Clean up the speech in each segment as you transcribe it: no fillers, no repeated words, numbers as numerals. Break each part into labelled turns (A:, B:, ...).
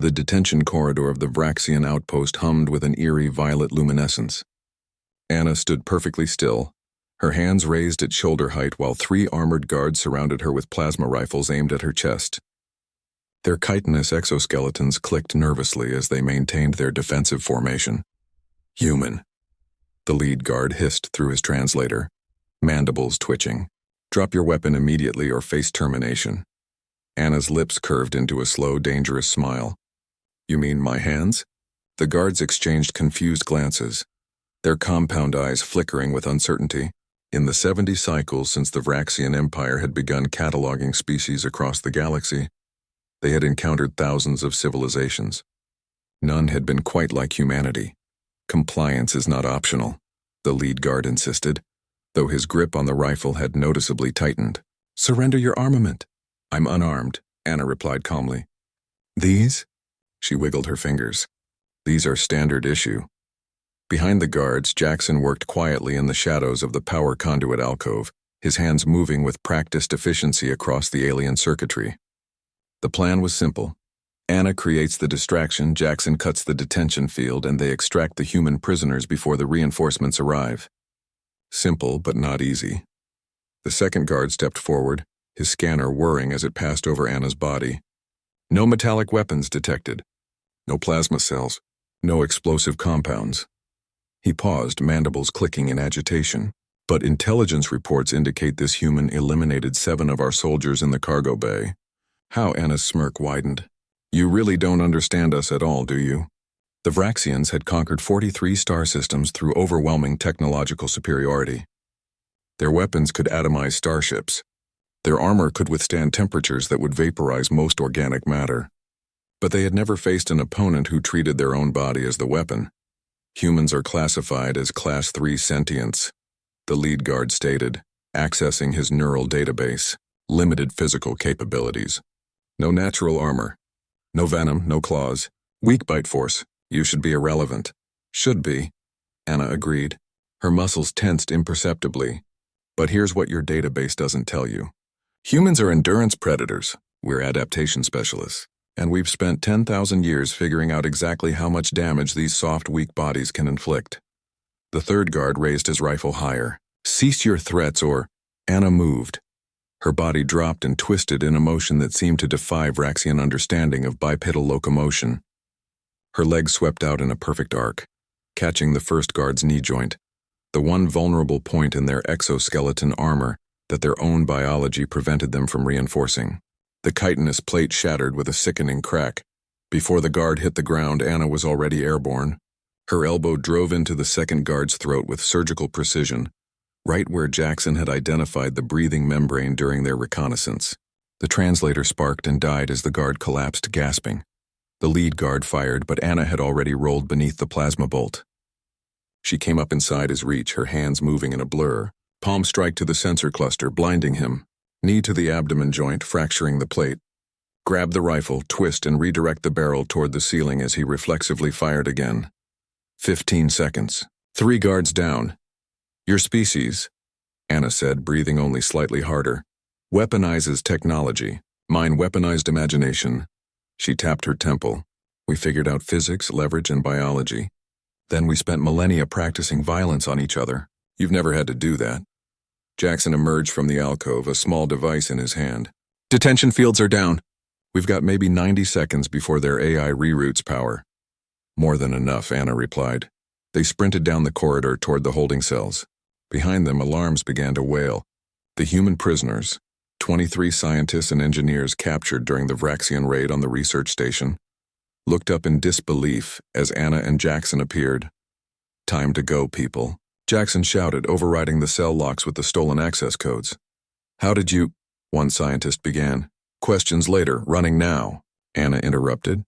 A: The detention corridor of the Vraxian outpost hummed with an eerie violet luminescence. Anna stood perfectly still, her hands raised at shoulder height while 3 armored guards surrounded her with plasma rifles aimed at her chest. Their chitinous exoskeletons clicked nervously as they maintained their defensive formation. "Human," the lead guard hissed through his translator, mandibles twitching. "Drop your weapon immediately or face termination." Anna's lips curved into a slow, dangerous smile. "You mean my hands?" The guards exchanged confused glances, their compound eyes flickering with uncertainty. In the 70 cycles since the Vraxian Empire had begun cataloging species across the galaxy, they had encountered thousands of civilizations. None had been quite like humanity. "Compliance is not optional," the lead guard insisted, though his grip on the rifle had noticeably tightened. "Surrender your armament." "I'm unarmed," Anna replied calmly. "These?" She wiggled her fingers. "These are standard issue." Behind the guards, Jackson worked quietly in the shadows of the power conduit alcove, his hands moving with practiced efficiency across the alien circuitry. The plan was simple. Anna creates the distraction, Jackson cuts the detention field, and they extract the human prisoners before the reinforcements arrive. Simple, but not easy. The second guard stepped forward, his scanner whirring as it passed over Anna's body. No metallic weapons detected. No plasma cells. No explosive compounds. He paused, mandibles clicking in agitation. "But intelligence reports indicate this human eliminated 7 of our soldiers in the cargo bay." How Anna's smirk widened. "You really don't understand us at all, do you?" The Vraxians had conquered 43 star systems through overwhelming technological superiority. Their weapons could atomize starships. Their armor could withstand temperatures that would vaporize most organic matter. But they had never faced an opponent who treated their own body as the weapon. "Humans are classified as Class 3 sentients," the lead guard stated, accessing his neural database. "Limited physical capabilities. No natural armor. No venom, no claws. Weak bite force. You should be irrelevant." "Should be," Anna agreed. Her muscles tensed imperceptibly. "But here's what your database doesn't tell you. Humans are endurance predators. We're adaptation specialists. And we've spent 10,000 years figuring out exactly how much damage these soft, weak bodies can inflict." The third guard raised his rifle higher. "Cease your threats or—" Anna moved. Her body dropped and twisted in a motion that seemed to defy Vraxian understanding of bipedal locomotion. Her legs swept out in a perfect arc, catching the first guard's knee joint, the one vulnerable point in their exoskeleton armor that their own biology prevented them from reinforcing. The chitinous plate shattered with a sickening crack. Before the guard hit the ground, Anna was already airborne. Her elbow drove into the second guard's throat with surgical precision, right where Jackson had identified the breathing membrane during their reconnaissance. The translator sparked and died as the guard collapsed, gasping. The lead guard fired, but Anna had already rolled beneath the plasma bolt. She came up inside his reach, her hands moving in a blur. Palm strike to the sensor cluster, blinding him. Knee to the abdomen joint, fracturing the plate. Grab the rifle, twist, and redirect the barrel toward the ceiling as he reflexively fired again. 15 seconds. 3 guards down. "Your species," Anna said, breathing only slightly harder, "weaponizes technology. Mine weaponized imagination." She tapped her temple. "We figured out physics, leverage, and biology. Then we spent millennia practicing violence on each other. You've never had to do that." Jackson emerged from the alcove, a small device in his hand. "Detention fields are down. We've got maybe 90 seconds before their AI reroutes power." "More than enough," Anna replied. They sprinted down the corridor toward the holding cells. Behind them, alarms began to wail. The human prisoners, 23 scientists and engineers captured during the Vraxian raid on the research station, looked up in disbelief as Anna and Jackson appeared. "Time to go, people," Jackson shouted, overriding the cell locks with the stolen access codes. "How did you—" one scientist began. "Questions later, running now," Anna interrupted.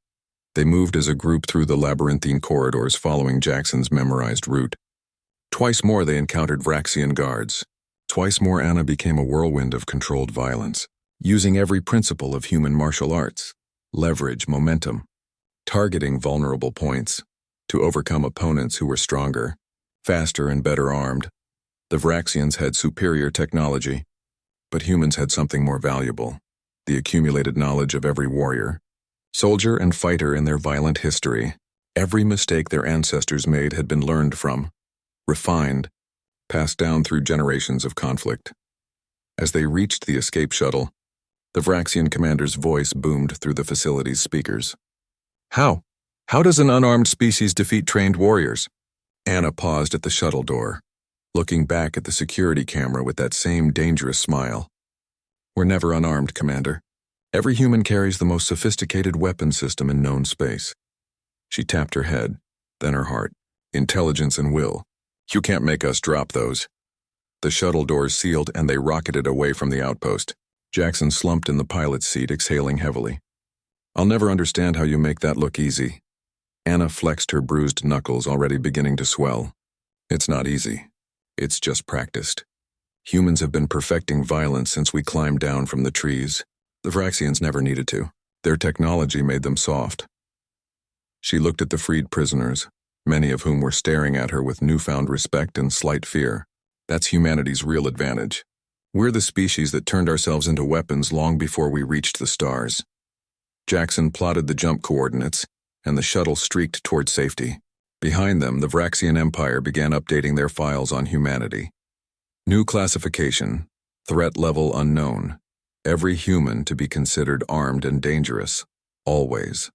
A: They moved as a group through the labyrinthine corridors following Jackson's memorized route. Twice more they encountered Vraxian guards. Twice more Anna became a whirlwind of controlled violence, using every principle of human martial arts, leverage, momentum, targeting vulnerable points, to overcome opponents who were stronger, faster, and better armed. The Vraxians had superior technology, but humans had something more valuable: the accumulated knowledge of every warrior, Soldier and fighter in their violent history, every mistake their ancestors made had been learned from, refined, passed down through generations of conflict. As they reached the escape shuttle, the Vraxian commander's voice boomed through the facility's speakers. How? How does an unarmed species defeat trained warriors? Anna paused at the shuttle door, looking back at the security camera with that same dangerous smile. We're never unarmed, Commander. Every human carries the most sophisticated weapon system in known space. She tapped her head, then her heart. Intelligence and will. You can't make us drop those. The shuttle doors sealed and they rocketed away from the outpost. Jackson slumped in the pilot's seat, exhaling heavily. I'll never understand how you make that look easy. Anna flexed her bruised knuckles, already beginning to swell. It's not easy. It's just practiced. Humans have been perfecting violence since we climbed down from the trees. The Vraxians never needed to. Their technology made them soft. She looked at the freed prisoners, many of whom were staring at her with newfound respect and slight fear. That's humanity's real advantage. We're the species that turned ourselves into weapons long before we reached the stars. Jackson plotted the jump coordinates, and the shuttle streaked toward safety. Behind them, the Vraxian Empire began updating their files on humanity. New classification, threat level unknown. Every human to be considered armed and dangerous, always.